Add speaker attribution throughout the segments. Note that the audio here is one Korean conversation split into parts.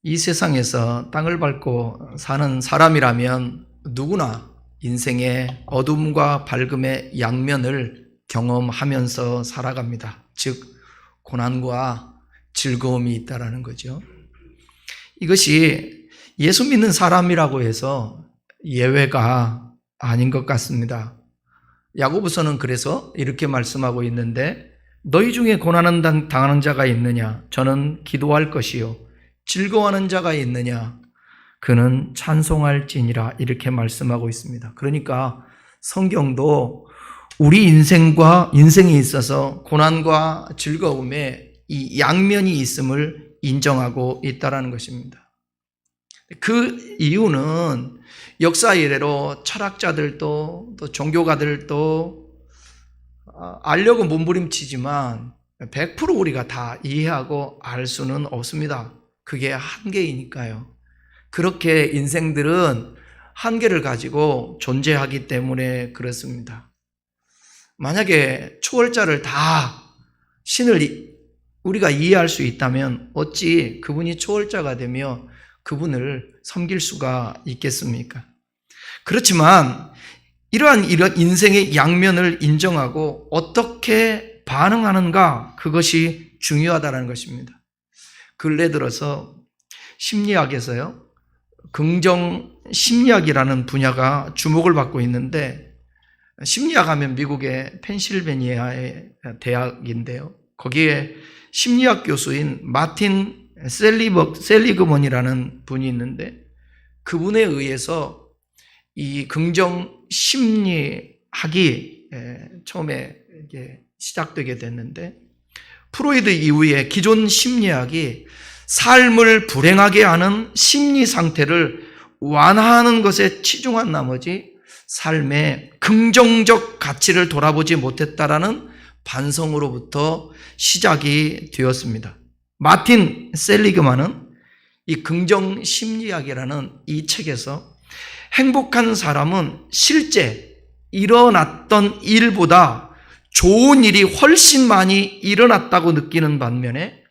Speaker 1: 이 세상에서 땅을 밟고 사는 사람이라면 누구나 인생의 어둠과 밝음의 양면을 경험하면서 살아갑니다. 즉, 고난과 즐거움이 있다라는 거죠. 이것이 예수 믿는 사람이라고 해서 예외가 아닌 것 같습니다. 야고보서는 그래서 이렇게 말씀하고 있는데, 너희 중에 고난을 당하는 자가 있느냐? 저는 기도할 것이요. 즐거워하는 자가 있느냐? 그는 찬송할지니라. 이렇게 말씀하고 있습니다. 그러니까 성경도 우리 인생에 있어서 고난과 즐거움에 이 양면이 있음을 인정하고 있다는 것입니다. 그 이유는 역사 이래로 철학자들도 또 종교가들도 알려고 몸부림치지만 100% 우리가 다 이해하고 알 수는 없습니다. 그게 한계이니까요. 그렇게 인생들은 한계를 가지고 존재하기 때문에 그렇습니다. 만약에 초월자를 다 신을 우리가 이해할 수 있다면 어찌 그분이 초월자가 되며 그분을 섬길 수가 있겠습니까? 그렇지만 이러한 인생의 양면을 인정하고 어떻게 반응하는가, 그것이 중요하다는 것입니다. 근래 들어서 심리학에서요, 긍정 심리학이라는 분야가 주목을 받고 있는데, 심리학 하면 미국의 펜실베니아의 대학인데요, 거기에 심리학 교수인 마틴 셀리그먼이라는 분이 있는데, 그분에 의해서 이 긍정 심리학이 처음에 시작되게 됐는데, 프로이드 이후에 기존 심리학이 삶을 불행하게 하는 심리 상태를 완화하는 것에 치중한 나머지 삶의 긍정적 가치를 돌아보지 못했다라는 반성으로부터 시작이 되었습니다. 마틴 셀리그만은 이 긍정 심리학이라는 이 책에서 행복한 사람은 실제 일어났던 일보다 좋은 일이 훨씬 많이 일어났다고 느끼는 반면에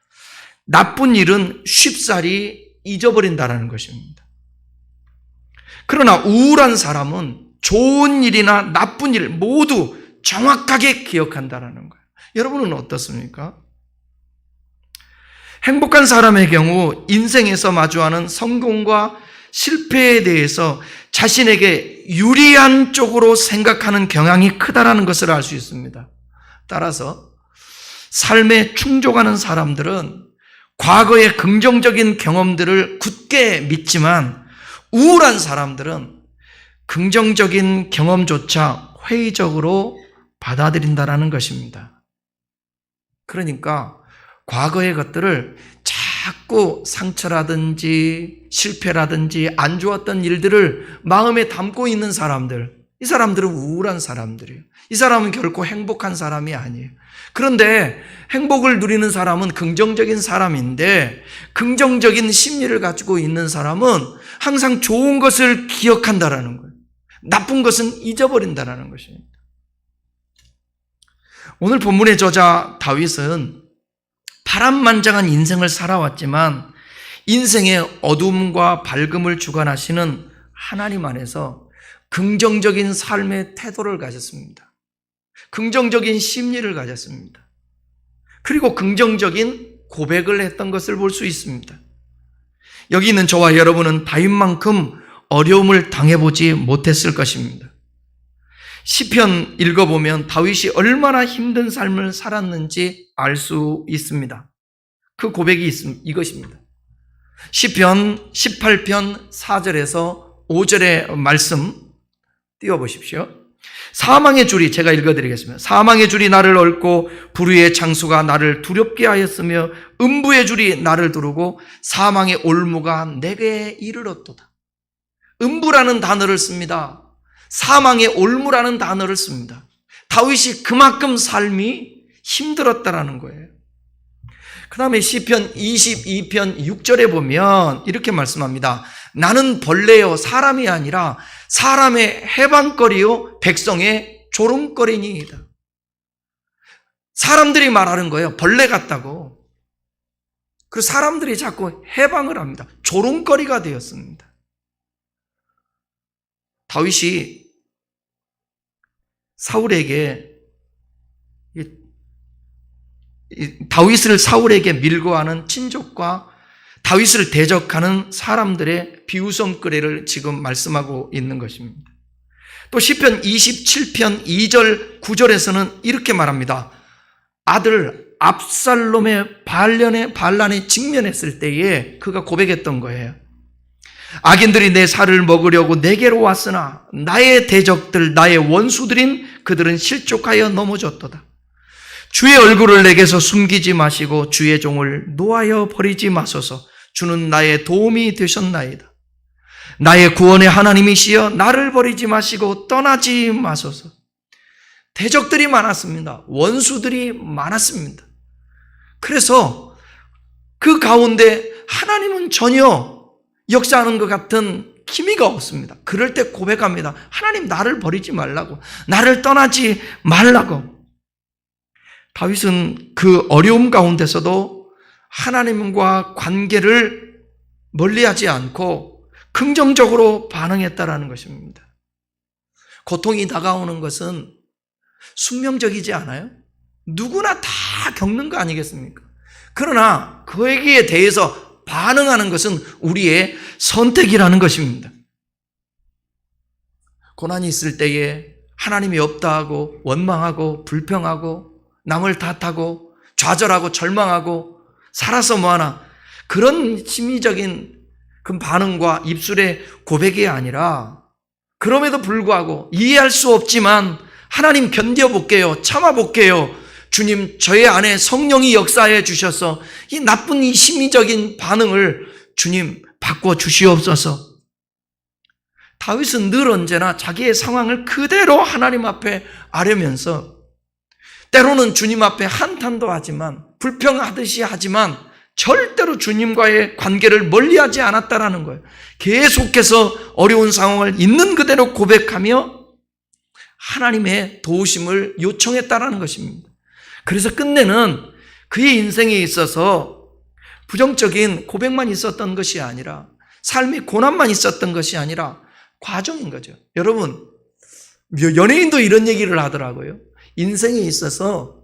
Speaker 1: 나쁜 일은 쉽사리 잊어버린다는 것입니다. 그러나 우울한 사람은 좋은 일이나 나쁜 일 모두 정확하게 기억한다는 거예요. 여러분은 어떻습니까? 행복한 사람의 경우 인생에서 마주하는 성공과 실패에 대해서 자신에게 유리한 쪽으로 생각하는 경향이 크다라는 것을 알 수 있습니다. 따라서 삶에 충족하는 사람들은 과거의 긍정적인 경험들을 굳게 믿지만, 우울한 사람들은 긍정적인 경험조차 회의적으로 받아들인다는 것입니다. 그러니까 과거의 것들을 자꾸 상처라든지 실패라든지 안 좋았던 일들을 마음에 담고 있는 사람들, 이 사람들은 우울한 사람들이에요. 이 사람은 결코 행복한 사람이 아니에요. 그런데 행복을 누리는 사람은 긍정적인 사람인데, 긍정적인 심리를 가지고 있는 사람은 항상 좋은 것을 기억한다라는 거예요. 나쁜 것은 잊어버린다라는 것입니다. 오늘 본문의 저자 다윗은 파란만장한 인생을 살아왔지만 인생의 어둠과 밝음을 주관하시는 하나님 안에서 긍정적인 삶의 태도를 가졌습니다. 긍정적인 심리를 가졌습니다. 그리고 긍정적인 고백을 했던 것을 볼 수 있습니다. 여기 있는 저와 여러분은 다윗만큼 어려움을 당해보지 못했을 것입니다. 시편 읽어보면 다윗이 얼마나 힘든 삶을 살았는지 알 수 있습니다. 그 고백이 이것입니다. 시편 18편 4절에서 5절의 말씀 띄워보십시오. 사망의 줄이, 제가 읽어드리겠습니다. 사망의 줄이 나를 얽고 불의의 창수가 나를 두렵게 하였으며 음부의 줄이 나를 두르고 사망의 올무가 내게 이르렀도다. 음부라는 단어를 씁니다. 사망의 올무라는 단어를 씁니다. 다윗이 그만큼 삶이 힘들었다라는 거예요. 그 다음에 시편 22편 6절에 보면 이렇게 말씀합니다. 나는 벌레요 사람이 아니라 사람의 해방거리요 백성의 조롱거리니이다. 사람들이 말하는 거예요. 벌레 같다고. 그리고 사람들이 자꾸 해방을 합니다. 조롱거리가 되었습니다. 다윗이 다윗을 사울에게 밀고 하는 친족과 다윗을 대적하는 사람들의 비웃음거리를 지금 말씀하고 있는 것입니다. 또 시편 27편 2절 9절에서는 이렇게 말합니다. 아들 압살롬의 반란에 직면했을 때에 그가 고백했던 거예요. 악인들이 내 살을 먹으려고 내게로 왔으나 나의 대적들, 나의 원수들인 그들은 실족하여 넘어졌도다. 주의 얼굴을 내게서 숨기지 마시고 주의 종을 노하여 버리지 마소서. 주는 나의 도움이 되셨나이다. 나의 구원의 하나님이시여 나를 버리지 마시고 떠나지 마소서. 대적들이 많았습니다. 원수들이 많았습니다. 그래서 그 가운데 하나님은 전혀 역사하는 것 같은 기미가 없습니다. 그럴 때 고백합니다. 하나님 나를 버리지 말라고, 나를 떠나지 말라고. 다윗은 그 어려움 가운데서도 하나님과 관계를 멀리하지 않고 긍정적으로 반응했다라는 것입니다. 고통이 다가오는 것은 숙명적이지 않아요? 누구나 다 겪는 거 아니겠습니까? 그러나 그에게 대해서 반응하는 것은 우리의 선택이라는 것입니다. 고난이 있을 때에 하나님이 없다 하고 원망하고 불평하고 남을 탓하고 좌절하고 절망하고 살아서 뭐하나 그런 심리적인 그 반응과 입술의 고백이 아니라 그럼에도 불구하고 이해할 수 없지만 하나님 견뎌볼게요. 참아볼게요. 주님 저의 안에 성령이 역사해 주셔서 이 나쁜 이 심리적인 반응을 주님 바꿔주시옵소서. 다윗은 늘 언제나 자기의 상황을 그대로 하나님 앞에 아뢰면서 때로는 주님 앞에 한탄도 하지만 불평하듯이 하지만 절대로 주님과의 관계를 멀리하지 않았다라는 거예요. 계속해서 어려운 상황을 있는 그대로 고백하며 하나님의 도우심을 요청했다라는 것입니다. 그래서 끝내는 그의 인생에 있어서 부정적인 고백만 있었던 것이 아니라 삶의 고난만 있었던 것이 아니라 과정인 거죠. 여러분, 연예인도 이런 얘기를 하더라고요. 인생에 있어서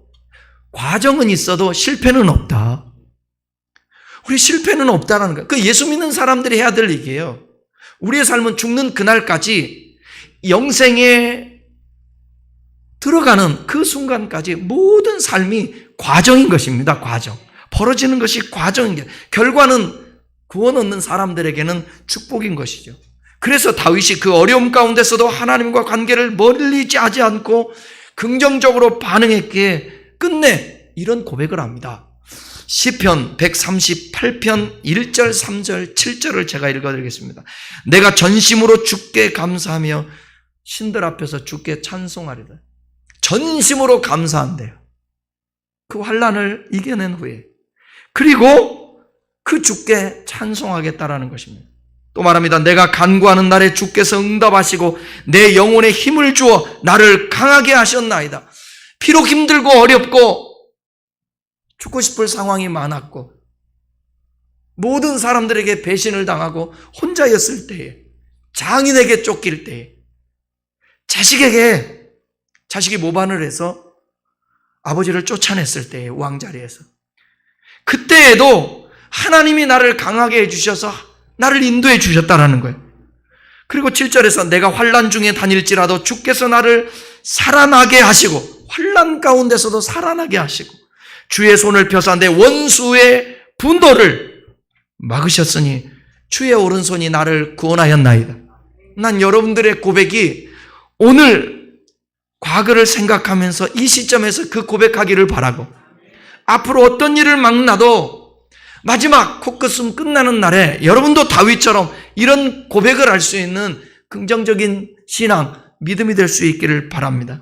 Speaker 1: 과정은 있어도 실패는 없다. 우리 실패는 없다라는 거예요. 그 예수 믿는 사람들이 해야 될 얘기예요. 우리의 삶은 죽는 그날까지 영생에 들어가는 그 순간까지 모든 삶이 과정인 것입니다. 과정. 벌어지는 것이 과정인 게 결과는 구원 얻는 사람들에게는 축복인 것이죠. 그래서 다윗이 그 어려움 가운데서도 하나님과 관계를 멀리지 하지 않고 긍정적으로 반응했기에 끝내 이런 고백을 합니다. 시편 138편 1절, 3절, 7절을 제가 읽어드리겠습니다. 내가 전심으로 주께 감사하며 신들 앞에서 주께 찬송하리다. 전심으로 감사한대요. 그 환난을 이겨낸 후에. 그리고 그 주께 찬송하겠다라는 것입니다. 또 말합니다. 내가 간구하는 날에 주께서 응답하시고 내 영혼에 힘을 주어 나를 강하게 하셨나이다. 비록 힘들고 어렵고 죽고 싶을 상황이 많았고 모든 사람들에게 배신을 당하고 혼자였을 때에 장인에게 쫓길 때에 자식이 모반을 해서 아버지를 쫓아냈을 때에 왕자리에서 그때에도 하나님이 나를 강하게 해주셔서 나를 인도해 주셨다는 거예요. 그리고 7절에서 내가 환난 중에 다닐지라도 주께서 나를 살아나게 하시고 환난 가운데서도 살아나게 하시고 주의 손을 펴사 내 원수의 분노를 막으셨으니 주의 오른손이 나를 구원하였나이다. 난 여러분들의 고백이 오늘 과거를 생각하면서 이 시점에서 그 고백하기를 바라고 앞으로 어떤 일을 만나도 마지막 코끝숨 끝나는 날에 여러분도 다윗처럼 이런 고백을 할 수 있는 긍정적인 신앙, 믿음이 될 수 있기를 바랍니다.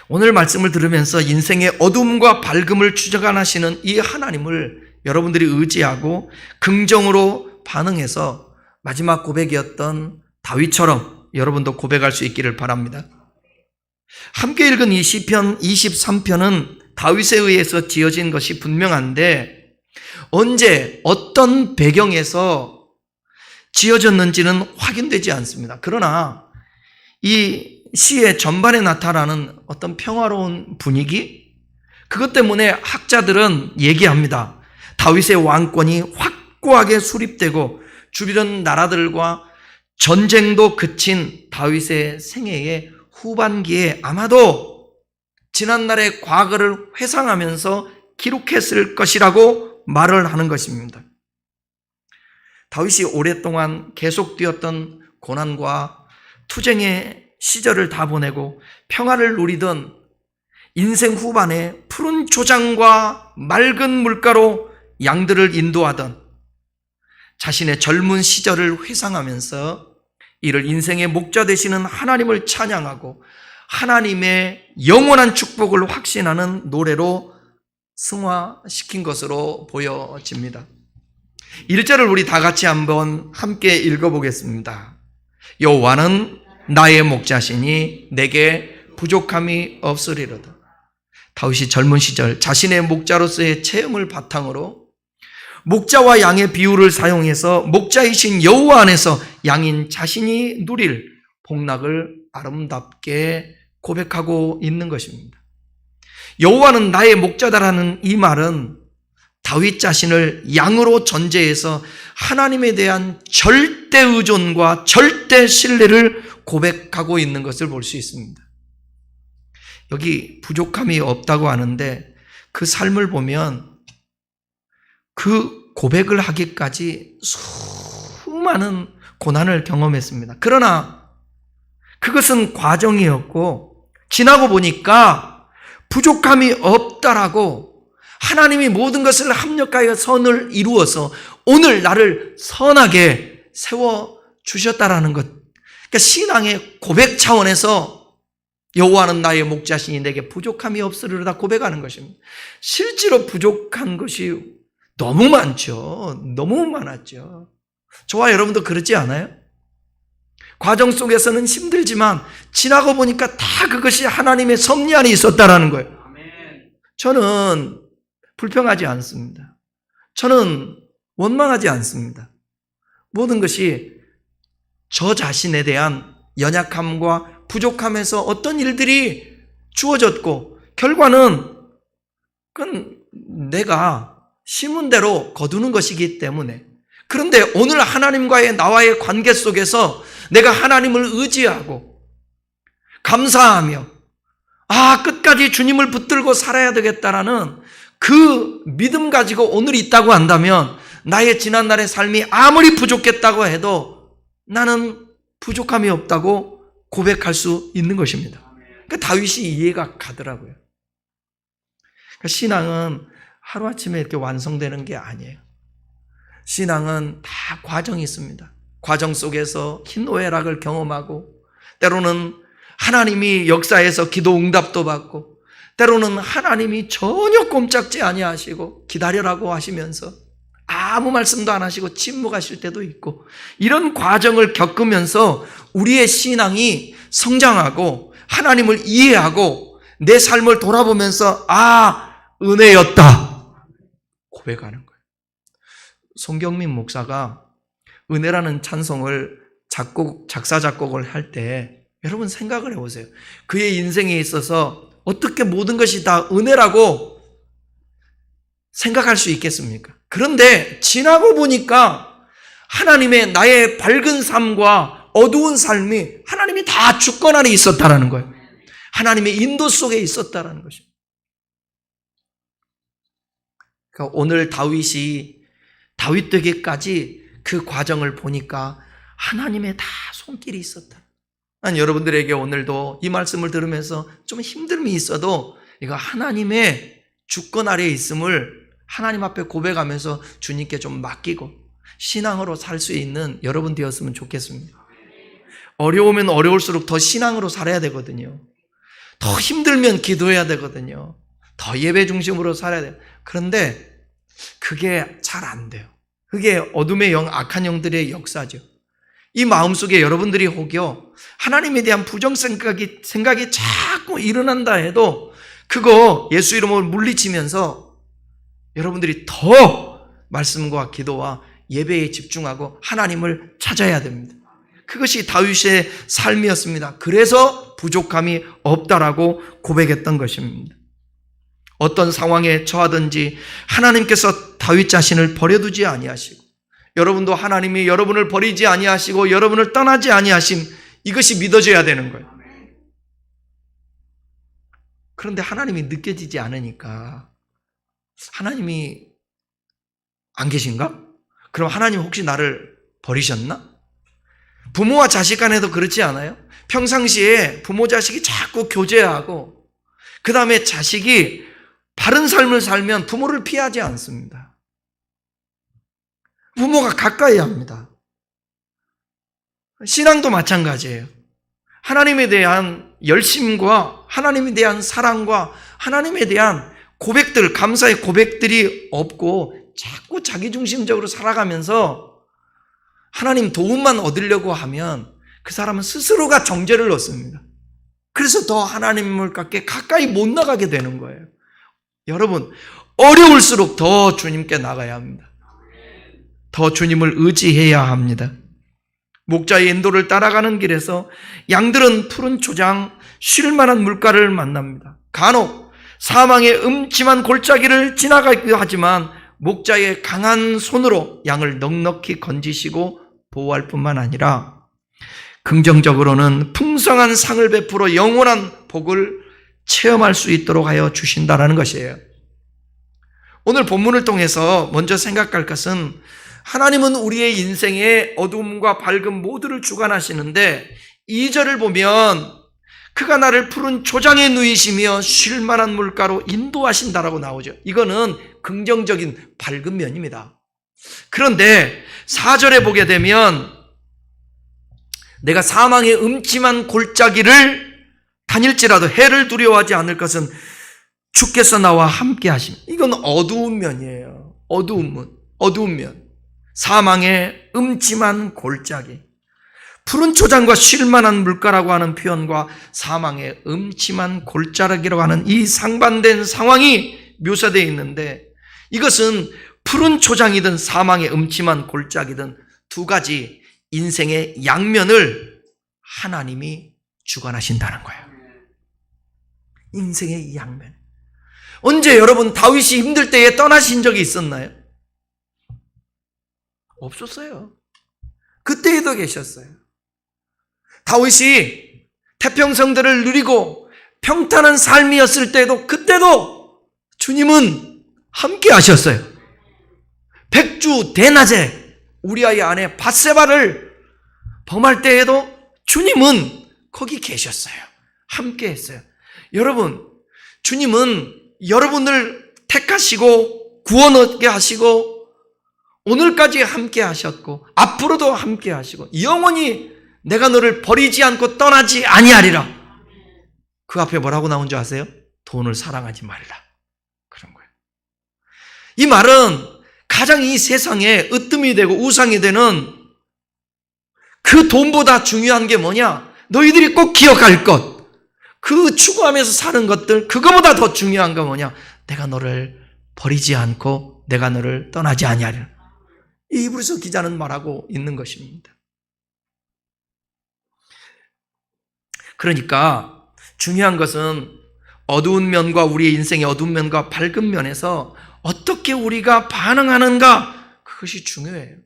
Speaker 1: 오늘 말씀을 들으면서 인생의 어둠과 밝음을 주관하시는 이 하나님을 여러분들이 의지하고 긍정으로 반응해서 마지막 고백이었던 다윗처럼 여러분도 고백할 수 있기를 바랍니다. 함께 읽은 이 시편 23편은 다윗에 의해서 지어진 것이 분명한데 언제 어떤 배경에서 지어졌는지는 확인되지 않습니다. 그러나 이 시의 전반에 나타나는 어떤 평화로운 분위기, 그것 때문에 학자들은 얘기합니다. 다윗의 왕권이 확고하게 수립되고 주변 나라들과 전쟁도 그친 다윗의 생애의 후반기에 아마도 지난날의 과거를 회상하면서 기록했을 것이라고 말을 하는 것입니다. 다윗이 오랫동안 계속되었던 고난과 투쟁의 시절을 다 보내고 평화를 누리던 인생 후반에 푸른 초장과 맑은 물가로 양들을 인도하던 자신의 젊은 시절을 회상하면서 이를 인생의 목자 되시는 하나님을 찬양하고 하나님의 영원한 축복을 확신하는 노래로 승화시킨 것으로 보여집니다. 1절을 우리 다 같이 한번 함께 읽어보겠습니다. 여호와는 나의 목자시니 내게 부족함이 없으리로다. 다윗이 젊은 시절 자신의 목자로서의 체험을 바탕으로 목자와 양의 비유를 사용해서 목자이신 여호와 안에서 양인 자신이 누릴 복락을 아름답게 고백하고 있는 것입니다. 여호와는 나의 목자다라는 이 말은 다윗 자신을 양으로 전제해서 하나님에 대한 절대 의존과 절대 신뢰를 고백하고 있는 것을 볼 수 있습니다. 여기 부족함이 없다고 하는데 그 삶을 보면 그 고백을 하기까지 수많은 고난을 경험했습니다. 그러나 그것은 과정이었고 지나고 보니까 부족함이 없다라고 하나님이 모든 것을 합력하여 선을 이루어서 오늘 나를 선하게 세워주셨다라는 것. 그러니까 신앙의 고백 차원에서 여호와는 나의 목자시니 내게 부족함이 없으리로다 고백하는 것입니다. 실제로 부족한 것이 너무 많죠. 너무 많았죠. 저와 여러분도 그렇지 않아요? 과정 속에서는 힘들지만 지나고 보니까 다 그것이 하나님의 섭리 안에 있었다라는 거예요. 저는 불평하지 않습니다. 저는 원망하지 않습니다. 모든 것이 저 자신에 대한 연약함과 부족함에서 어떤 일들이 주어졌고 결과는 그건 내가 심은 대로 거두는 것이기 때문에 그런데 오늘 하나님과의 나와의 관계 속에서 내가 하나님을 의지하고 감사하며 끝까지 주님을 붙들고 살아야 되겠다라는 그 믿음 가지고 오늘 있다고 한다면 나의 지난날의 삶이 아무리 부족했다고 해도 나는 부족함이 없다고 고백할 수 있는 것입니다. 그러니까 다윗이 이해가 가더라고요. 그러니까 신앙은 하루아침에 이렇게 완성되는 게 아니에요. 신앙은 다 과정이 있습니다. 과정 속에서 희노애락을 경험하고 때로는 하나님이 역사에서 기도 응답도 받고 때로는 하나님이 전혀 꼼짝지 아니하시고 기다려라고 하시면서 아무 말씀도 안 하시고 침묵하실 때도 있고 이런 과정을 겪으면서 우리의 신앙이 성장하고 하나님을 이해하고 내 삶을 돌아보면서 은혜였다 고백하는 거예요. 송경민 목사가 은혜라는 찬송을 작사 작곡을 할 때 여러분 생각을 해보세요. 그의 인생에 있어서 어떻게 모든 것이 다 은혜라고 생각할 수 있겠습니까? 그런데 지나고 보니까 하나님의 나의 밝은 삶과 어두운 삶이 하나님이 다 주권 안에 있었다라는 거예요. 하나님의 인도 속에 있었다라는 것입니다. 그러니까 오늘 다윗 되기까지 그 과정을 보니까 하나님의 다 손길이 있었다. 난 여러분들에게 오늘도 이 말씀을 들으면서 좀 힘듦이 있어도 이거 하나님의 주권 아래에 있음을 하나님 앞에 고백하면서 주님께 좀 맡기고 신앙으로 살 수 있는 여러분 되었으면 좋겠습니다. 어려우면 어려울수록 더 신앙으로 살아야 되거든요. 더 힘들면 기도해야 되거든요. 더 예배 중심으로 살아야 돼요. 그런데 그게 잘 안 돼요. 그게 어둠의 영, 악한 영들의 역사죠. 이 마음속에 여러분들이 혹여 하나님에 대한 부정생각이 자꾸 일어난다 해도 그거 예수 이름으로 물리치면서 여러분들이 더 말씀과 기도와 예배에 집중하고 하나님을 찾아야 됩니다. 그것이 다윗의 삶이었습니다. 그래서 부족함이 없다라고 고백했던 것입니다. 어떤 상황에 처하든지 하나님께서 다윗 자신을 버려두지 아니하시고, 여러분도 하나님이 여러분을 버리지 아니하시고 여러분을 떠나지 아니하심, 이것이 믿어져야 되는 거예요. 그런데 하나님이 느껴지지 않으니까 하나님이 안 계신가? 그럼 하나님 혹시 나를 버리셨나? 부모와 자식 간에도 그렇지 않아요? 평상시에 부모 자식이 자꾸 교제하고 그 다음에 자식이 바른 삶을 살면 부모를 피하지 않습니다. 부모가 가까이 합니다. 신앙도 마찬가지예요. 하나님에 대한 열심과 하나님에 대한 사랑과 하나님에 대한 고백들, 감사의 고백들이 없고 자꾸 자기중심적으로 살아가면서 하나님 도움만 얻으려고 하면 그 사람은 스스로가 정죄를 넣습니다. 그래서 더 하나님을 가까이 못 나가게 되는 거예요. 여러분, 어려울수록 더 주님께 나가야 합니다. 더 주님을 의지해야 합니다. 목자의 인도를 따라가는 길에서 양들은 푸른 초장, 쉴 만한 물가를 만납니다. 간혹 사망의 음침한 골짜기를 지나가기도 하지만 목자의 강한 손으로 양을 넉넉히 건지시고 보호할 뿐만 아니라 긍정적으로는 풍성한 상을 베풀어 영원한 복을 체험할 수 있도록 하여 주신다는 것이에요. 오늘 본문을 통해서 먼저 생각할 것은 하나님은 우리의 인생의 어두움과 밝음 모두를 주관하시는데 2절을 보면 그가 나를 푸른 초장에 누이시며 쉴 만한 물가로 인도하신다라고 나오죠. 이거는 긍정적인 밝은 면입니다. 그런데 4절에 보게 되면 내가 사망의 음침한 골짜기를 다닐지라도 해를 두려워하지 않을 것은 주께서 나와 함께 하심. 이건 어두운 면이에요. 어두운 면. 사망의 음침한 골짜기. 푸른 초장과 쉴 만한 물가라고 하는 표현과 사망의 음침한 골짜기라고 하는 이 상반된 상황이 묘사되어 있는데, 이것은 푸른 초장이든 사망의 음침한 골짜기든 두 가지 인생의 양면을 하나님이 주관하신다는 거예요. 인생의 양면. 언제 여러분 다윗이 힘들 때에 떠나신 적이 있었나요? 없었어요. 그때에도 계셨어요. 다윗이 태평성들을 누리고 평탄한 삶이었을 때도 그때도 주님은 함께 하셨어요. 백주 대낮에 우리아의 아내 밧세바를 범할 때에도 주님은 거기 계셨어요. 함께 했어요. 여러분, 주님은 여러분을 택하시고 구원 얻게 하시고 오늘까지 함께 하셨고 앞으로도 함께 하시고 영원히 내가 너를 버리지 않고 떠나지 아니하리라. 그 앞에 뭐라고 나온 줄 아세요? 돈을 사랑하지 말라. 그런 거예요. 이 말은 가장 이 세상에 으뜸이 되고 우상이 되는 그 돈보다 중요한 게 뭐냐? 너희들이 꼭 기억할 것, 그 추구하면서 사는 것들, 그거보다 더 중요한 건 뭐냐? 내가 너를 버리지 않고 내가 너를 떠나지 아니하리라. 이 히브리서 기자는 말하고 있는 것입니다. 그러니까 중요한 것은 어두운 면과 우리의 인생의 어두운 면과 밝은 면에서 어떻게 우리가 반응하는가, 그것이 중요해요.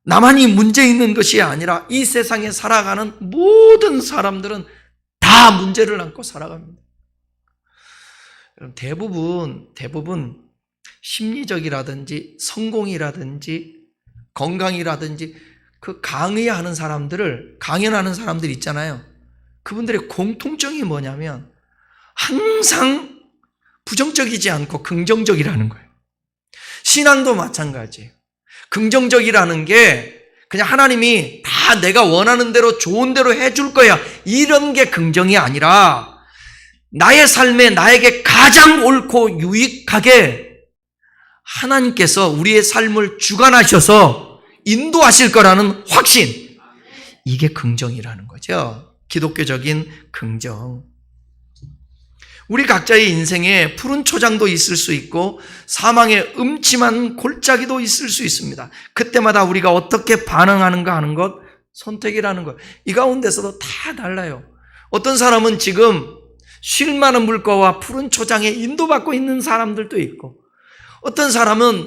Speaker 1: 나만이 문제 있는 것이 아니라 이 세상에 살아가는 모든 사람들은 다 문제를 안고 살아갑니다. 대부분 심리적이라든지 성공이라든지 건강이라든지 그 강의하는 사람들을, 강연하는 사람들 있잖아요. 그분들의 공통점이 뭐냐면 항상 부정적이지 않고 긍정적이라는 거예요. 신앙도 마찬가지예요. 긍정적이라는 게 그냥 하나님이 다 내가 원하는 대로 좋은 대로 해줄 거야, 이런 게 긍정이 아니라 나의 삶에 나에게 가장 옳고 유익하게 하나님께서 우리의 삶을 주관하셔서 인도하실 거라는 확신, 이게 긍정이라는 거죠. 기독교적인 긍정. 우리 각자의 인생에 푸른 초장도 있을 수 있고 사망의 음침한 골짜기도 있을 수 있습니다. 그때마다 우리가 어떻게 반응하는가 하는 것, 선택이라는 것, 이 가운데서도 다 달라요. 어떤 사람은 지금 쉴 만한 물가와 푸른 초장에 인도받고 있는 사람들도 있고, 어떤 사람은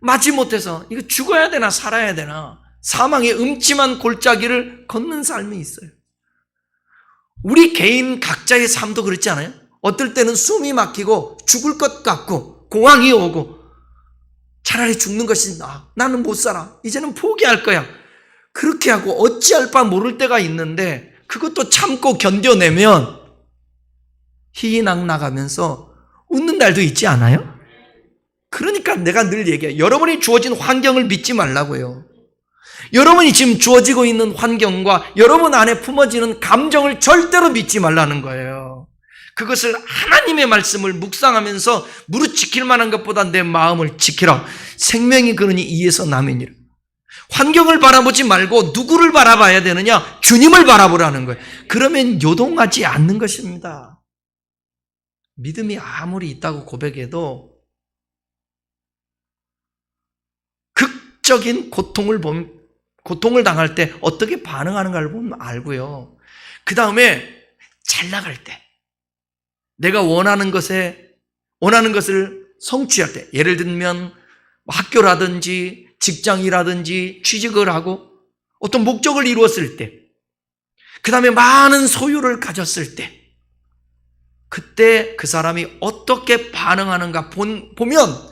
Speaker 1: 마지못해서 이거 죽어야 되나 살아야 되나 사망의 음침한 골짜기를 걷는 삶이 있어요. 우리 개인 각자의 삶도 그렇지 않아요? 어떨 때는 숨이 막히고 죽을 것 같고 공황이 오고 차라리 죽는 것이 나아. 나는 못 살아. 이제는 포기할 거야. 그렇게 하고 어찌할 바 모를 때가 있는데 그것도 참고 견뎌내면 희낙 나가면서 웃는 날도 있지 않아요? 그러니까 내가 늘 얘기해요. 여러분이 주어진 환경을 믿지 말라고요. 여러분이 지금 주어지고 있는 환경과 여러분 안에 품어지는 감정을 절대로 믿지 말라는 거예요. 그것을 하나님의 말씀을 묵상하면서 무릇 지킬 만한 것보다 내 마음을 지키라. 생명이 그러니 이에서 나면이라. 환경을 바라보지 말고 누구를 바라봐야 되느냐? 주님을 바라보라는 거예요. 그러면 요동하지 않는 것입니다. 믿음이 아무리 있다고 고백해도 극적인 고통을 당할 때 어떻게 반응하는가를 보면 알고요. 그 다음에 잘 나갈 때, 내가 원하는 것을 성취할 때, 예를 들면 학교라든지 직장이라든지 취직을 하고 어떤 목적을 이루었을 때, 그 다음에 많은 소유를 가졌을 때, 그때 그 사람이 어떻게 반응하는가 보면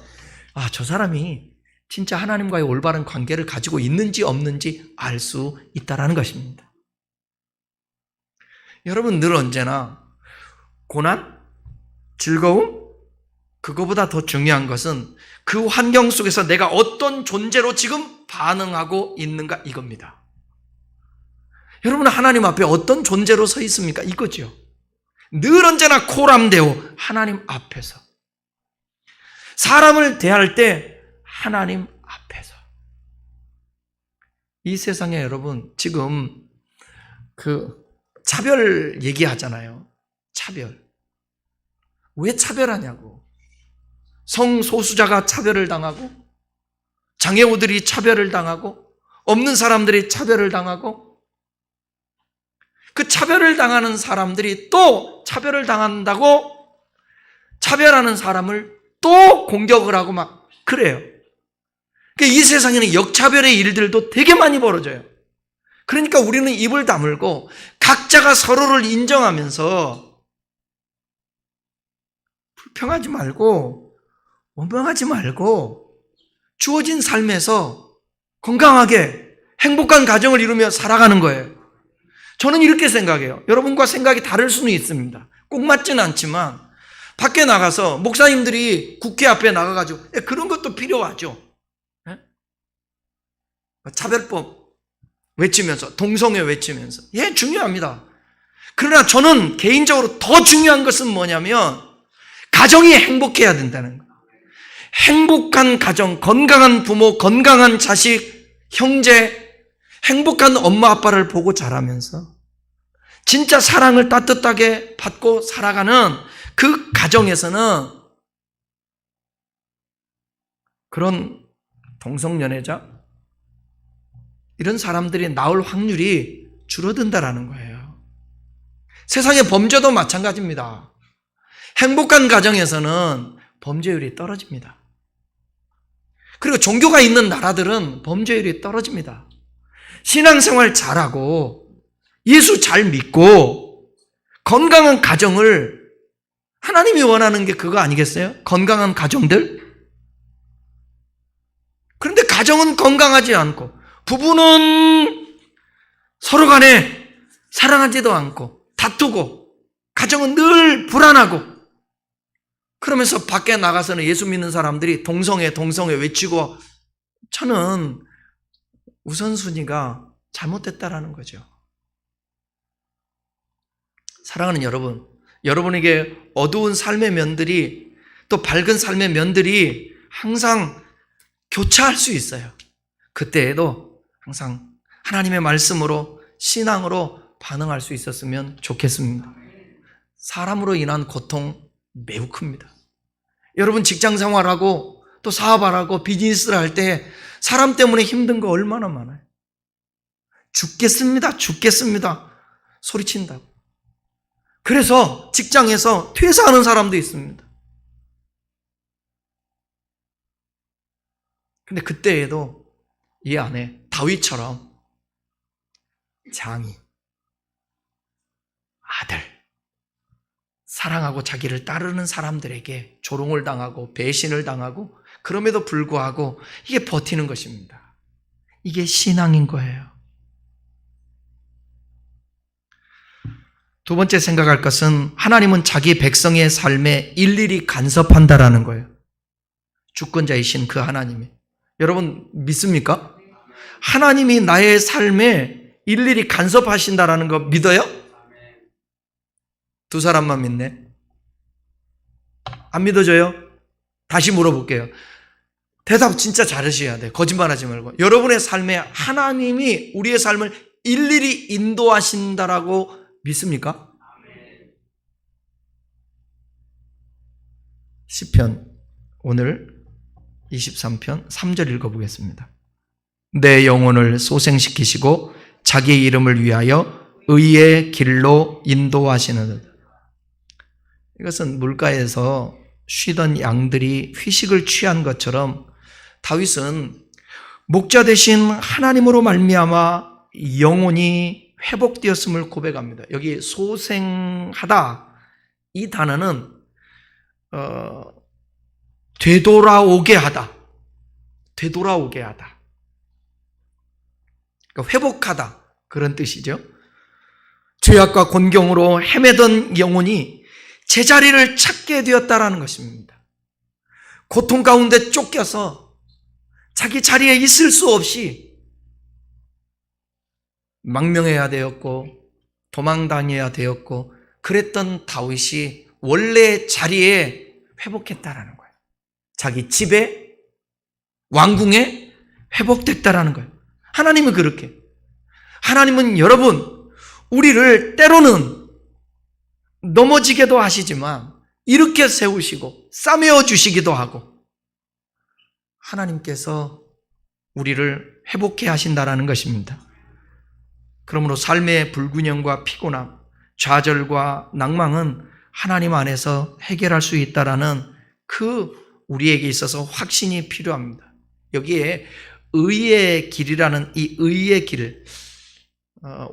Speaker 1: 저 사람이 진짜 하나님과의 올바른 관계를 가지고 있는지 없는지 알 수 있다는 것입니다. 여러분, 늘 언제나 고난, 즐거움, 그거보다 더 중요한 것은 그 환경 속에서 내가 어떤 존재로 지금 반응하고 있는가 이겁니다. 여러분은 하나님 앞에 어떤 존재로 서 있습니까? 이거죠. 늘 언제나 코람데오, 하나님 앞에서. 사람을 대할 때 하나님 앞에서. 이 세상에 여러분 지금 차별 얘기하잖아요. 차별. 왜 차별하냐고. 성소수자가 차별을 당하고, 장애우들이 차별을 당하고, 없는 사람들이 차별을 당하고, 그 차별을 당하는 사람들이 또 차별을 당한다고 차별하는 사람을 또 공격을 하고 막 그래요. 이 세상에는 역차별의 일들도 되게 많이 벌어져요. 그러니까 우리는 입을 다물고 각자가 서로를 인정하면서 불평하지 말고 원망하지 말고 주어진 삶에서 건강하게 행복한 가정을 이루며 살아가는 거예요. 저는 이렇게 생각해요. 여러분과 생각이 다를 수는 있습니다. 꼭 맞지는 않지만 밖에 나가서 목사님들이 국회 앞에 나가가지고 그런 것도 필요하죠. 차별법 외치면서, 동성애 외치면서. 중요합니다. 그러나 저는 개인적으로 더 중요한 것은 뭐냐면 가정이 행복해야 된다는 거예요. 행복한 가정, 건강한 부모, 건강한 자식, 형제, 행복한 엄마 아빠를 보고 자라면서 진짜 사랑을 따뜻하게 받고 살아가는 그 가정에서는 그런 동성연애자 이런 사람들이 나올 확률이 줄어든다라는 거예요. 세상의 범죄도 마찬가지입니다. 행복한 가정에서는 범죄율이 떨어집니다. 그리고 종교가 있는 나라들은 범죄율이 떨어집니다. 신앙생활 잘하고 예수 잘 믿고 건강한 가정을 하나님이 원하는 게 그거 아니겠어요? 건강한 가정들? 그런데 가정은 건강하지 않고 부부는 서로 간에 사랑하지도 않고 다투고 가정은 늘 불안하고 그러면서 밖에 나가서는 예수 믿는 사람들이 동성애 외치고 저는 우선순위가 잘못됐다라는 거죠. 사랑하는 여러분, 여러분에게 어두운 삶의 면들이 또 밝은 삶의 면들이 항상 교차할 수 있어요. 그때에도 항상 하나님의 말씀으로 신앙으로 반응할 수 있었으면 좋겠습니다. 사람으로 인한 고통 매우 큽니다. 여러분 직장 생활하고 또 사업하고 비즈니스를 할 때 사람 때문에 힘든 거 얼마나 많아요. 죽겠습니다. 죽겠습니다. 소리친다고. 그래서 직장에서 퇴사하는 사람도 있습니다. 근데 그때에도 이 안에 다윗처럼 장인, 아들, 사랑하고 자기를 따르는 사람들에게 조롱을 당하고 배신을 당하고 그럼에도 불구하고 이게 버티는 것입니다. 이게 신앙인 거예요. 두 번째 생각할 것은 하나님은 자기 백성의 삶에 일일이 간섭한다라는 거예요. 주권자이신 그 하나님이. 여러분 믿습니까? 하나님이 나의 삶에 일일이 간섭하신다라는 거 믿어요? 두 사람만 믿네. 안 믿어져요? 다시 물어볼게요. 대답 진짜 잘하셔야 돼. 거짓말하지 말고. 여러분의 삶에 하나님이 우리의 삶을 일일이 인도하신다라고 믿습니까? 시편 오늘 23편 3절 읽어보겠습니다. 내 영혼을 소생시키시고 자기 이름을 위하여 의의 길로 인도하시는. 이것은 물가에서 쉬던 양들이 휴식을 취한 것처럼 다윗은 목자 되신 하나님으로 말미암아 영혼이 회복되었음을 고백합니다. 여기 소생하다 이 단어는 되돌아오게 하다. 되돌아오게 하다. 그러니까 회복하다 그런 뜻이죠. 죄악과 곤경으로 헤매던 영혼이 제자리를 찾게 되었다라는 것입니다. 고통 가운데 쫓겨서 자기 자리에 있을 수 없이 망명해야 되었고 도망다녀야 되었고 그랬던 다윗이 원래 자리에 회복했다라는 거예요. 자기 집에 왕궁에 회복됐다라는 거예요. 하나님은 그렇게. 하나님은 여러분 우리를 때로는 넘어지게도 하시지만 이렇게 세우시고 싸매어 주시기도 하고 하나님께서 우리를 회복해 하신다라는 것입니다. 그러므로 삶의 불균형과 피곤함, 좌절과 낭망은 하나님 안에서 해결할 수 있다라는 그 우리에게 있어서 확신이 필요합니다. 여기에 의의 길이라는 이 의의 길,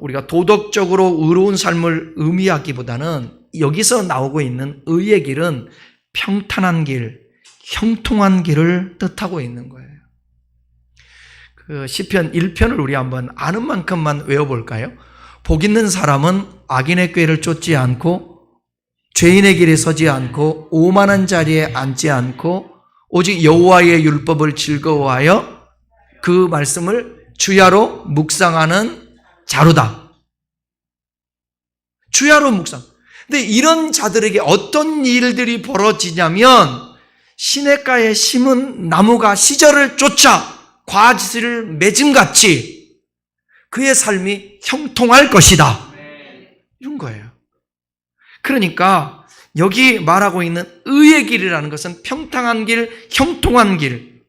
Speaker 1: 우리가 도덕적으로 의로운 삶을 의미하기보다는 여기서 나오고 있는 의의 길은 평탄한 길, 형통한 길을 뜻하고 있는 거예요. 그 시편 1편을 우리 한번 아는 만큼만 외워볼까요? 복 있는 사람은 악인의 꾀를 쫓지 않고 죄인의 길에 서지 않고 오만한 자리에 앉지 않고 오직 여호와의 율법을 즐거워하여 그 말씀을 주야로 묵상하는 자로다. 주야로 묵상. 근데 이런 자들에게 어떤 일들이 벌어지냐면 시냇가에 심은 나무가 시절을 쫓아 과실을 맺음같이 그의 삶이 형통할 것이다. 이런 거예요. 그러니까 여기 말하고 있는 의의 길이라는 것은 평탄한 길, 형통한 길.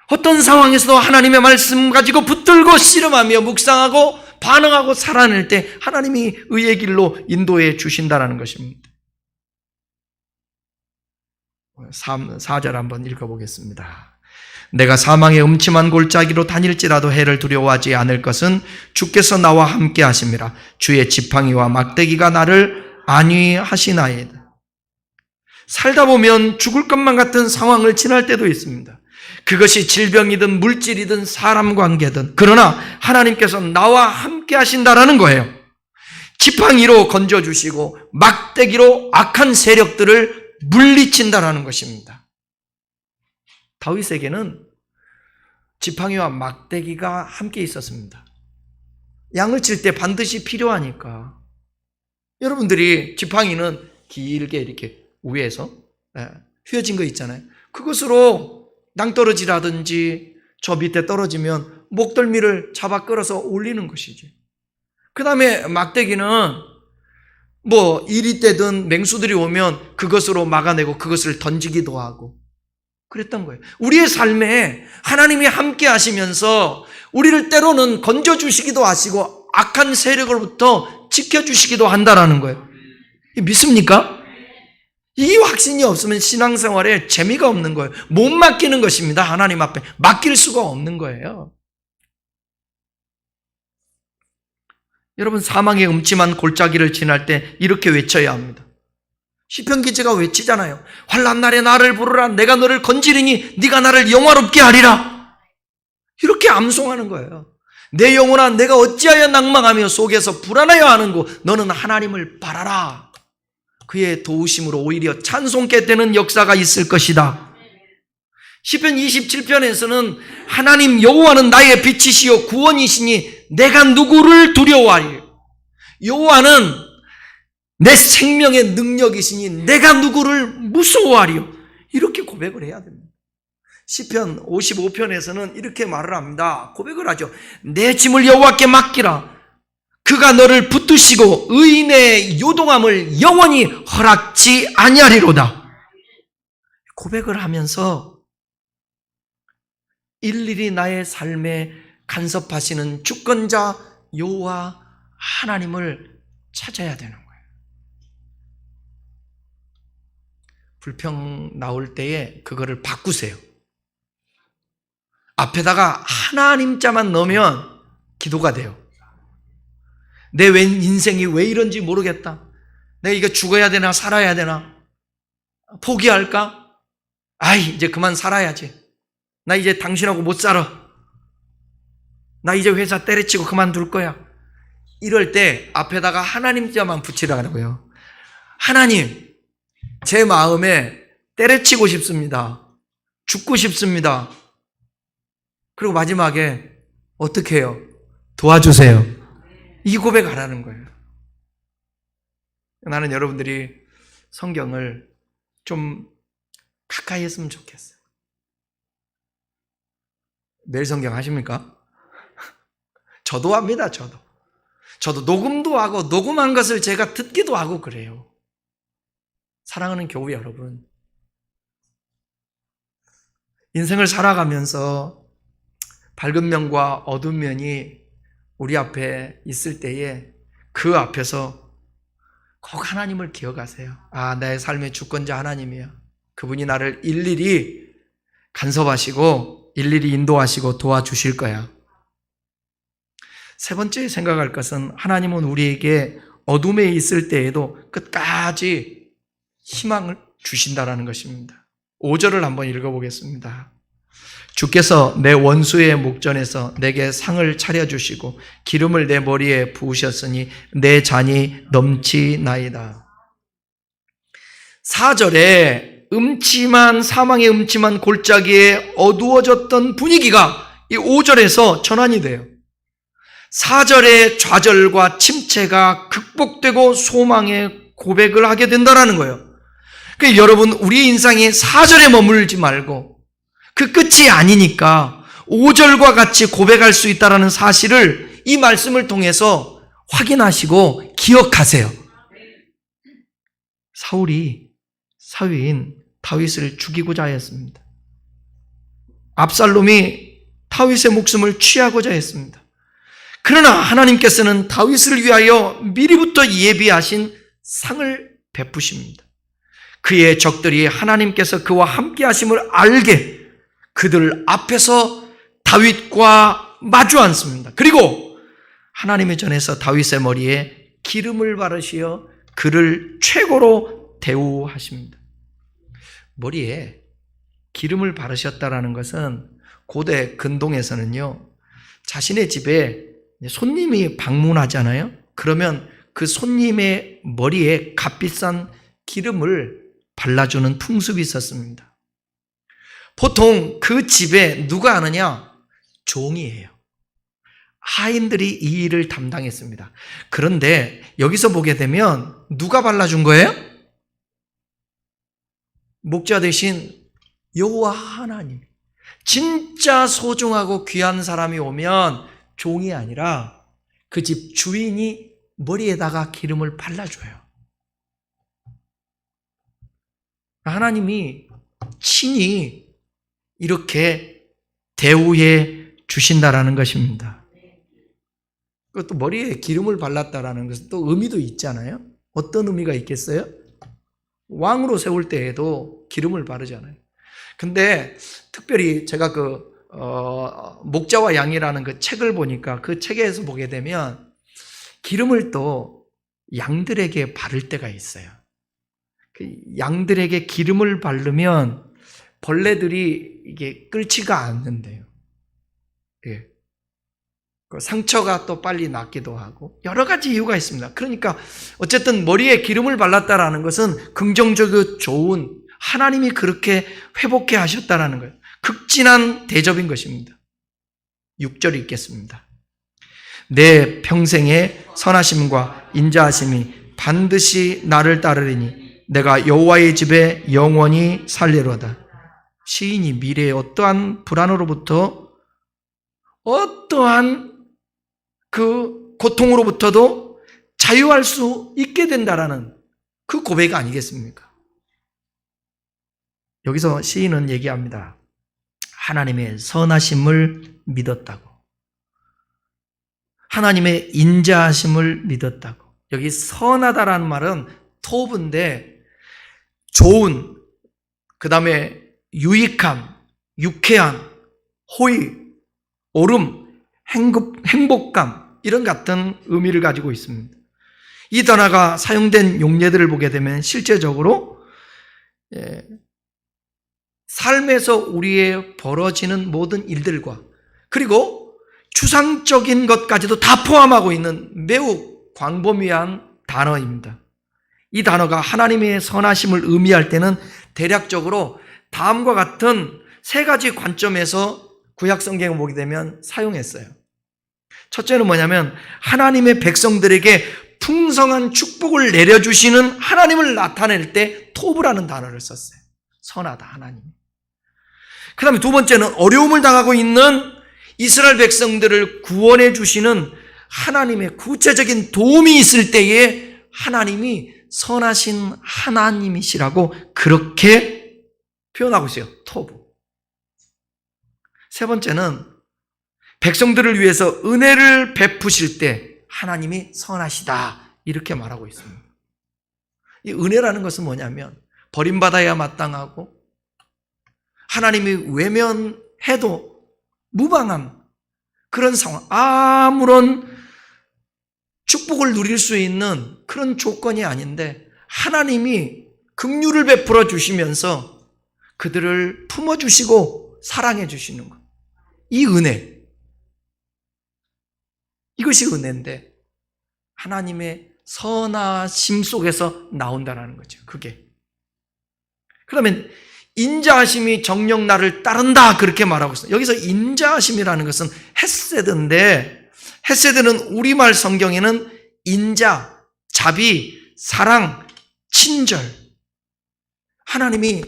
Speaker 1: 어떤 상황에서도 하나님의 말씀 가지고 붙들고 씨름하며 묵상하고 반응하고 살아낼 때 하나님이 의의 길로 인도해 주신다는 것입니다. 4절 한번 읽어보겠습니다. 내가 사망의 음침한 골짜기로 다닐지라도 해를 두려워하지 않을 것은 주께서 나와 함께 하심이라. 주의 지팡이와 막대기가 나를 안위하시나이다. 살다 보면 죽을 것만 같은 상황을 지날 때도 있습니다. 그것이 질병이든 물질이든 사람 관계든, 그러나 하나님께서 나와 함께 하신다라는 거예요. 지팡이로 건져주시고 막대기로 악한 세력들을 물리친다라는 것입니다. 다윗에게는 지팡이와 막대기가 함께 있었습니다. 양을 칠 때 반드시 필요하니까. 여러분들이 지팡이는 길게 이렇게 위에서 휘어진 거 있잖아요. 그것으로 낭떠러지라든지 저 밑에 떨어지면 목덜미를 잡아 끌어서 올리는 것이지. 그 다음에 막대기는 뭐 일이 때든 맹수들이 오면 그것으로 막아내고 그것을 던지기도 하고 그랬던 거예요. 우리의 삶에 하나님이 함께 하시면서 우리를 때로는 건져주시기도 하시고 악한 세력으로부터 지켜주시기도 한다라는 거예요. 믿습니까? 이 확신이 없으면 신앙생활에 재미가 없는 거예요. 못 맡기는 것입니다. 하나님 앞에 맡길 수가 없는 거예요. 여러분, 사망의 음침한 골짜기를 지날 때 이렇게 외쳐야 합니다. 시편 기자가 외치잖아요. 환난 날에 나를 부르라. 내가 너를 건지리니 네가 나를 영화롭게 하리라. 이렇게 암송하는 거예요. 내 영혼아, 내가 어찌하여 낭망하며 속에서 불안하여 하는고 너는 하나님을 바라라. 그의 도우심으로 오히려 찬송케 되는 역사가 있을 것이다. 시편 27편에서는 하나님 여호와는 나의 빛이시요 구원이시니 내가 누구를 두려워하리. 여호와는 내 생명의 능력이시니 내가 누구를 무서워하리요. 이렇게 고백을 해야 됩니다. 시편 55편에서는 이렇게 말을 합니다. 고백을 하죠. 내 짐을 여호와께 맡기라. 그가 너를 붙드시고 의인의 요동함을 영원히 허락지 아니하리로다. 고백을 하면서 일일이 나의 삶에 간섭하시는 주권자 여호와 하나님을 찾아야 되는 거예요. 불평 나올 때에 그거를 바꾸세요. 앞에다가 하나님 자만 넣으면 기도가 돼요. 내 인생이 왜 이런지 모르겠다. 내가 이거 죽어야 되나 살아야 되나? 포기할까? 아이, 이제 그만 살아야지. 나 이제 당신하고 못 살아. 나 이제 회사 때려치고 그만둘 거야. 이럴 때 앞에다가 하나님 자만 붙이라고요. 하나님, 제 마음에 때려치고 싶습니다. 죽고 싶습니다. 그리고 마지막에 어떻게 해요? 도와주세요. 이 고백하라는 거예요. 나는 여러분들이 성경을 좀 가까이 했으면 좋겠어요. 매일 성경 하십니까? 저도 합니다. 저도 녹음도 하고 녹음한 것을 제가 듣기도 하고 그래요. 사랑하는 교회 여러분, 인생을 살아가면서 밝은 면과 어두운 면이 우리 앞에 있을 때에 그 앞에서 꼭 하나님을 기억하세요. 아, 나의 삶의 주권자 하나님이야. 그분이 나를 일일이 간섭하시고 일일이 인도하시고 도와주실 거야. 세 번째 생각할 것은 하나님은 우리에게 어둠에 있을 때에도 끝까지 희망을 주신다라는 것입니다. 5절을 한번 읽어보겠습니다. 주께서 내 원수의 목전에서 내게 상을 차려주시고 기름을 내 머리에 부으셨으니 내 잔이 넘치나이다. 4절에 사망의 음침한 골짜기에 어두워졌던 분위기가 이 5절에서 전환이 돼요. 4절의 좌절과 침체가 극복되고 소망의 고백을 하게 된다는 거예요. 그러니까 여러분, 우리 인생이 4절에 머물지 말고 그 끝이 아니니까 5절과 같이 고백할 수 있다는 사실을 이 말씀을 통해서 확인하시고 기억하세요. 사울이 사위인 다윗을 죽이고자 하였습니다. 압살롬이 다윗의 목숨을 취하고자 했습니다. 그러나 하나님께서는 다윗을 위하여 미리부터 예비하신 상을 베푸십니다. 그의 적들이 하나님께서 그와 함께 하심을 알게 그들 앞에서 다윗과 마주 앉습니다. 그리고 하나님의 전에서 다윗의 머리에 기름을 바르시어 그를 최고로 대우하십니다. 머리에 기름을 바르셨다라는 것은 고대 근동에서는요, 자신의 집에 손님이 방문하잖아요. 그러면 그 손님의 머리에 값비싼 기름을 발라주는 풍습이 있었습니다. 보통 그 집에 누가 하느냐? 종이에요. 하인들이 이 일을 담당했습니다. 그런데 여기서 보게 되면 누가 발라준 거예요? 목자 대신 여호와 하나님. 진짜 소중하고 귀한 사람이 오면 종이 아니라 그 집 주인이 머리에다가 기름을 발라줘요. 하나님이 친히 이렇게 대우해 주신다라는 것입니다. 그것도 머리에 기름을 발랐다라는 것은 또 의미도 있잖아요. 어떤 의미가 있겠어요? 왕으로 세울 때에도 기름을 바르잖아요. 근데 특별히 제가 목자와 양이라는 그 책을 보니까 그 책에서 보게 되면 기름을 또 양들에게 바를 때가 있어요. 그 양들에게 기름을 바르면 벌레들이 이게 끓지가 않는데요. 예. 상처가 또 빨리 낫기도 하고 여러 가지 이유가 있습니다. 그러니까 어쨌든 머리에 기름을 발랐다라는 것은 긍정적이고 좋은, 하나님이 그렇게 회복해 하셨다라는 거예요. 극진한 대접인 것입니다. 6절 읽겠습니다. 내 평생의 선하심과 인자하심이 반드시 나를 따르리니 내가 여호와의 집에 영원히 살리로다. 시인이 미래의 어떠한 불안으로부터, 어떠한 그 고통으로부터도 자유할 수 있게 된다라는 그 고백 아니겠습니까? 여기서 시인은 얘기합니다. 하나님의 선하심을 믿었다고, 하나님의 인자하심을 믿었다고. 여기 선하다라는 말은 토브인데 좋은, 그 다음에 유익함, 유쾌한, 호의, 오름, 행복감, 이런 같은 의미를 가지고 있습니다. 이 단어가 사용된 용례들을 보게 되면 실제적으로 삶에서 우리의 벌어지는 모든 일들과 그리고 추상적인 것까지도 다 포함하고 있는 매우 광범위한 단어입니다. 이 단어가 하나님의 선하심을 의미할 때는 대략적으로 다음과 같은 세 가지 관점에서 구약 성경을 보게 되면 사용했어요. 첫째는 뭐냐면 하나님의 백성들에게 풍성한 축복을 내려주시는 하나님을 나타낼 때 토브라는 단어를 썼어요. 선하다, 하나님. 그 다음에 두 번째는 어려움을 당하고 있는 이스라엘 백성들을 구원해 주시는 하나님의 구체적인 도움이 있을 때에 하나님이 선하신 하나님이시라고 그렇게 표현하고 있어요. 토브. 세 번째는 백성들을 위해서 은혜를 베푸실 때 하나님이 선하시다, 이렇게 말하고 있습니다. 이 은혜라는 것은 뭐냐면 버림받아야 마땅하고 하나님이 외면해도 무방한 그런 상황, 아무런 축복을 누릴 수 있는 그런 조건이 아닌데 하나님이 긍휼을 베풀어 주시면서 그들을 품어주시고 사랑해 주시는 것, 이 은혜, 이것이 은혜인데 하나님의 선하심 속에서 나온다는 거죠. 그게. 그러면 인자하심이 정녕 나를 따른다, 그렇게 말하고 있어요. 여기서 인자하심이라는 것은 헤세드인데, 헤세드는 우리말 성경에는 인자, 자비, 사랑, 친절, 하나님이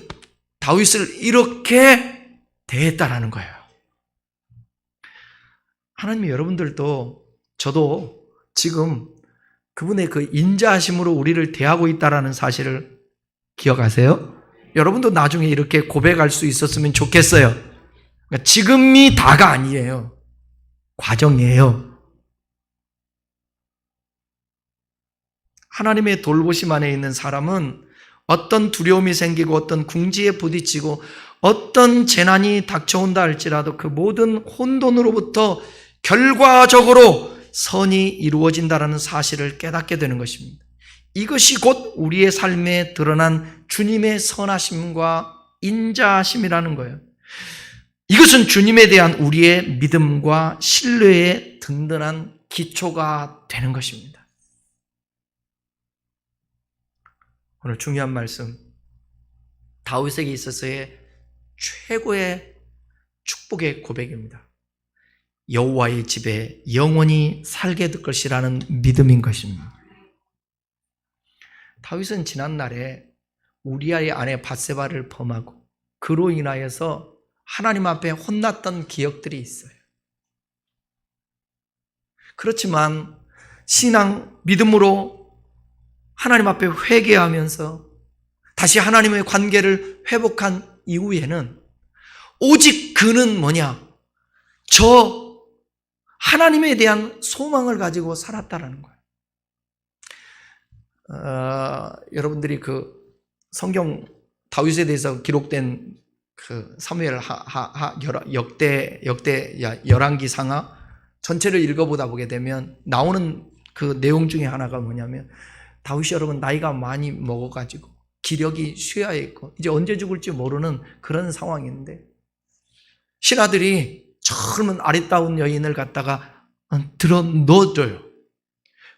Speaker 1: 다윗을 이렇게 대했다라는 거예요. 하나님이 여러분들도 저도 지금 그분의 그 인자하심으로 우리를 대하고 있다라는 사실을 기억하세요? 여러분도 나중에 이렇게 고백할 수 있었으면 좋겠어요. 그러니까 지금이 다가 아니에요. 과정이에요. 하나님의 돌보심 안에 있는 사람은 어떤 두려움이 생기고 어떤 궁지에 부딪히고 어떤 재난이 닥쳐온다 할지라도 그 모든 혼돈으로부터 결과적으로 선이 이루어진다는 사실을 깨닫게 되는 것입니다. 이것이 곧 우리의 삶에 드러난 주님의 선하심과 인자하심이라는 거예요. 이것은 주님에 대한 우리의 믿음과 신뢰의 든든한 기초가 되는 것입니다. 오늘 중요한 말씀, 다윗에게 있어서의 최고의 축복의 고백입니다. 여호와의 집에 영원히 살게 될 것이라는 믿음인 것입니다. 다윗은 지난날에 우리아의 아내 밧세바를 범하고 그로 인하여서 하나님 앞에 혼났던 기억들이 있어요. 그렇지만 신앙, 믿음으로 하나님 앞에 회개하면서 다시 하나님의 관계를 회복한 이후에는 오직 그는 뭐냐? 저 하나님에 대한 소망을 가지고 살았다라는 거예요. 여러분들이 그 성경 다윗에 대해서 기록된 그 사무엘 역대 열왕기 상하 전체를 읽어보다 보게 되면 나오는 그 내용 중에 하나가 뭐냐면, 다윗이 여러분 나이가 많이 먹어가지고 기력이 쇠하여 있고 이제 언제 죽을지 모르는 그런 상황인데, 신하들이 젊은 아리따운 여인을 갖다가 들어 넣어줘요.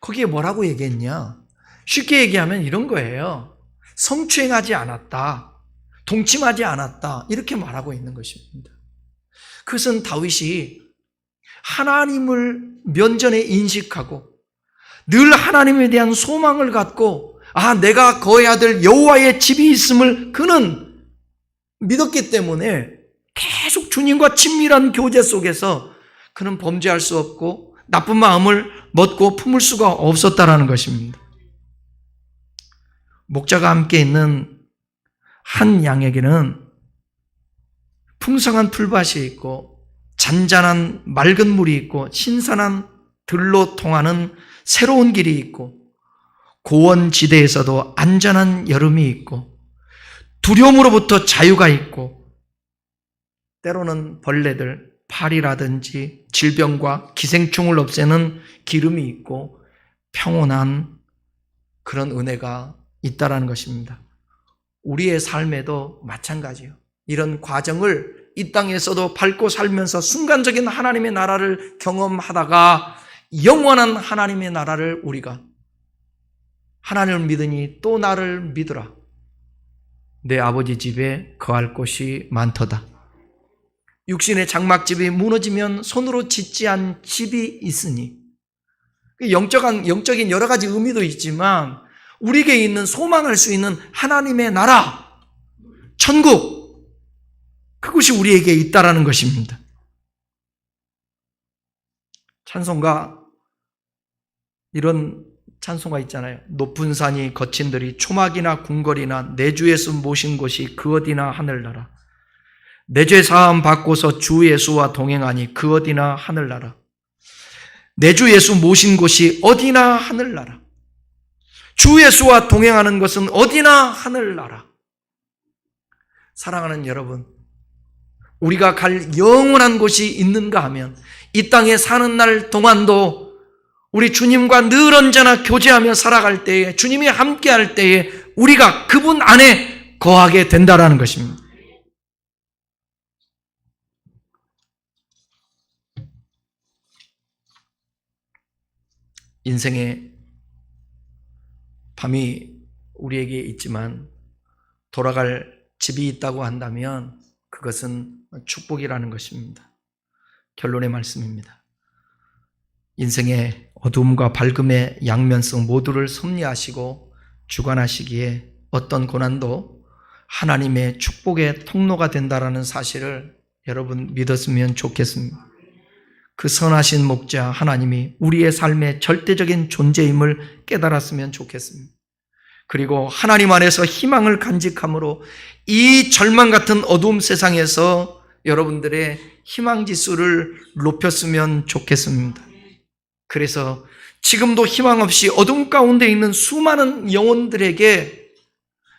Speaker 1: 거기에 뭐라고 얘기했냐? 쉽게 얘기하면 이런 거예요. 성추행하지 않았다, 동침하지 않았다, 이렇게 말하고 있는 것입니다. 그것은 다윗이 하나님을 면전에 인식하고 늘 하나님에 대한 소망을 갖고, 내가 거해야 될 여호와의 집이 있음을 그는 믿었기 때문에 계속 주님과 친밀한 교제 속에서 그는 범죄할 수 없고 나쁜 마음을 먹고 품을 수가 없었다라는 것입니다. 목자가 함께 있는 한 양에게는 풍성한 풀밭이 있고 잔잔한 맑은 물이 있고 신선한 들로 통하는 새로운 길이 있고 고원지대에서도 안전한 여름이 있고 두려움으로부터 자유가 있고 때로는 벌레들, 파리라든지 질병과 기생충을 없애는 기름이 있고 평온한 그런 은혜가 있다라는 것입니다. 우리의 삶에도 마찬가지예요. 이런 과정을 이 땅에서도 밟고 살면서 순간적인 하나님의 나라를 경험하다가 영원한 하나님의 나라를 우리가, 하나님을 믿으니 또 나를 믿으라, 내 아버지 집에 거할 곳이 많도다. 육신의 장막집이 무너지면 손으로 짓지 않은 집이 있으니, 영적인 여러 가지 의미도 있지만 우리에게 있는 소망할 수 있는 하나님의 나라, 천국, 그것이 우리에게 있다라는 것입니다. 찬송가, 이런 찬송가 있잖아요. 높은 산이 거친 들이 초막이나 궁궐이나 내 주 예수 모신 곳이 그 어디나 하늘나라. 내 죄 사함 받고서 주 예수와 동행하니 그 어디나 하늘나라. 내 주 예수 모신 곳이 어디나 하늘나라. 주 예수와 동행하는 것은 어디나 하늘나라. 사랑하는 여러분, 우리가 갈 영원한 곳이 있는가 하면 이 땅에 사는 날 동안도 우리 주님과 늘 언제나 교제하며 살아갈 때에, 주님이 함께할 때에 우리가 그분 안에 거하게 된다라는 것입니다. 인생의 밤이 우리에게 있지만 돌아갈 집이 있다고 한다면 그것은 축복이라는 것입니다. 결론의 말씀입니다. 인생의 어두움과 밝음의 양면성 모두를 섭리하시고 주관하시기에 어떤 고난도 하나님의 축복의 통로가 된다라는 사실을 여러분 믿었으면 좋겠습니다. 그 선하신 목자 하나님이 우리의 삶의 절대적인 존재임을 깨달았으면 좋겠습니다. 그리고 하나님 안에서 희망을 간직함으로 이 절망 같은 어두움 세상에서 여러분들의 희망 지수를 높였으면 좋겠습니다. 그래서 지금도 희망 없이 어둠 가운데 있는 수많은 영혼들에게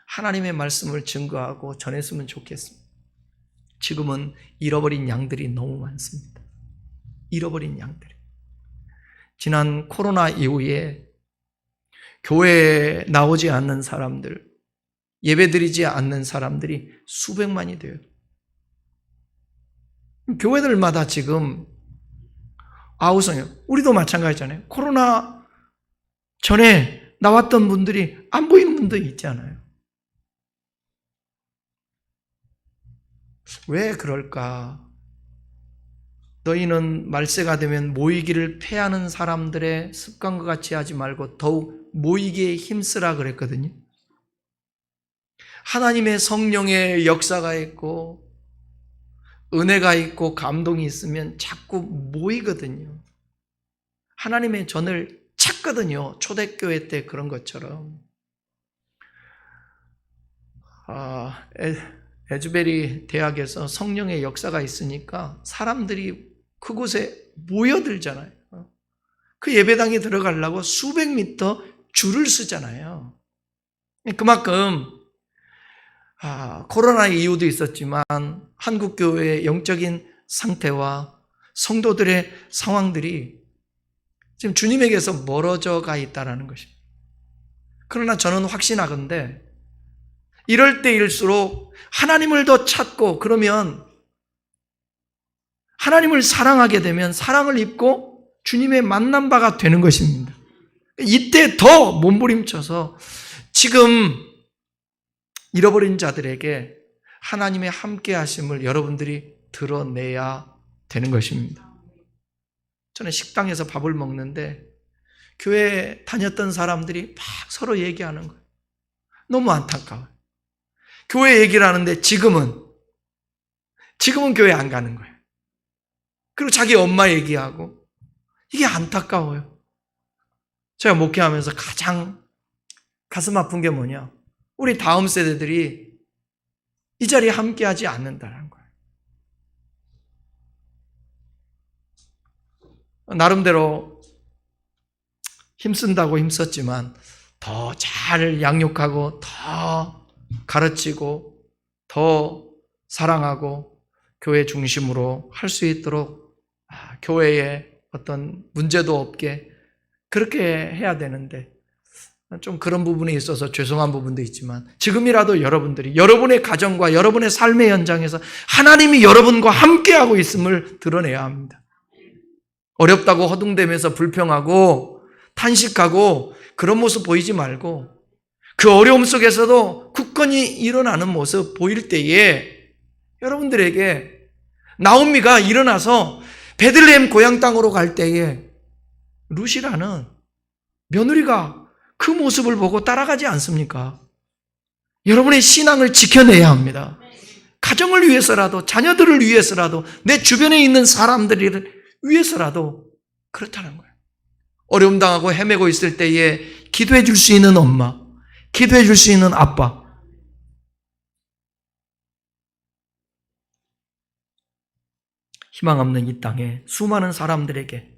Speaker 1: 하나님의 말씀을 증거하고 전했으면 좋겠습니다. 지금은 잃어버린 양들이 너무 많습니다. 잃어버린 양들. 지난 코로나 이후에 교회에 나오지 않는 사람들, 예배드리지 않는 사람들이 수백만이 돼요. 교회들마다 지금 아우성이요. 우리도 마찬가지잖아요. 코로나 전에 나왔던 분들이 안 보이는 분도 있잖아요. 왜 그럴까? 너희는 말세가 되면 모이기를 패하는 사람들의 습관과 같이 하지 말고 더욱 모이기에 힘쓰라 그랬거든요. 하나님의 성령의 역사가 있고 은혜가 있고 감동이 있으면 자꾸 모이거든요. 하나님의 전을 찾거든요. 초대교회 때 그런 것처럼. 에즈베리 대학에서 성령의 역사가 있으니까 사람들이 그곳에 모여들잖아요. 그 예배당에 들어가려고 수백 미터 줄을 쓰잖아요. 그만큼 코로나 이유도 있었지만 한국 교회의 영적인 상태와 성도들의 상황들이 지금 주님에게서 멀어져 가 있다는 것입니다. 그러나 저는 확신하건대 이럴 때일수록 하나님을 더 찾고, 그러면 하나님을 사랑하게 되면 사랑을 입고 주님의 만난 바가 되는 것입니다. 이때 더 몸부림쳐서 지금 잃어버린 자들에게 하나님의 함께 하심을 여러분들이 드러내야 되는 것입니다. 저는 식당에서 밥을 먹는데 교회에 다녔던 사람들이 막 서로 얘기하는 거예요. 너무 안타까워요. 교회 얘기를 하는데 지금은 교회 안 가는 거예요. 그리고 자기 엄마 얘기하고, 이게 안타까워요. 제가 목회하면서 가장 가슴 아픈 게 뭐냐, 우리 다음 세대들이 이 자리에 함께하지 않는다는 거예요. 나름대로 힘쓴다고 힘썼지만 더 잘 양육하고 더 가르치고 더 사랑하고 교회 중심으로 할 수 있도록 교회에 어떤 문제도 없게 그렇게 해야 되는데, 좀 그런 부분에 있어서 죄송한 부분도 있지만 지금이라도 여러분들이 여러분의 가정과 여러분의 삶의 현장에서 하나님이 여러분과 함께하고 있음을 드러내야 합니다. 어렵다고 허둥대면서 불평하고 탄식하고 그런 모습 보이지 말고, 그 어려움 속에서도 굳건히 일어나는 모습 보일 때에 여러분들에게 나오미가 일어나서 베들레헴 고향 땅으로 갈 때에 룻이라는 며느리가 그 모습을 보고 따라가지 않습니까? 여러분의 신앙을 지켜내야 합니다. 가정을 위해서라도, 자녀들을 위해서라도, 내 주변에 있는 사람들을 위해서라도 그렇다는 거예요. 어려움 당하고 헤매고 있을 때에 기도해 줄 수 있는 엄마, 기도해 줄 수 있는 아빠, 희망 없는 이 땅에 수많은 사람들에게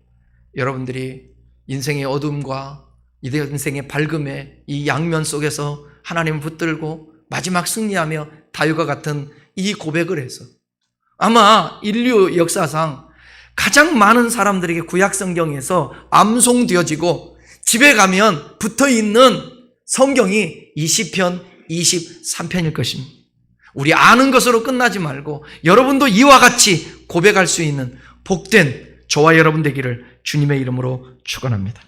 Speaker 1: 여러분들이 인생의 어둠과 이 인생의 밝음의 이 양면 속에서 하나님을 붙들고 마지막 승리하며 다윗과 같은 이 고백을 해서 아마 인류 역사상 가장 많은 사람들에게 구약 성경에서 암송되어지고 집에 가면 붙어있는 성경이 20편, 23편일 것입니다. 우리 아는 것으로 끝나지 말고 여러분도 이와 같이 고백할 수 있는 복된 저와 여러분 되기를 주님의 이름으로 축원합니다.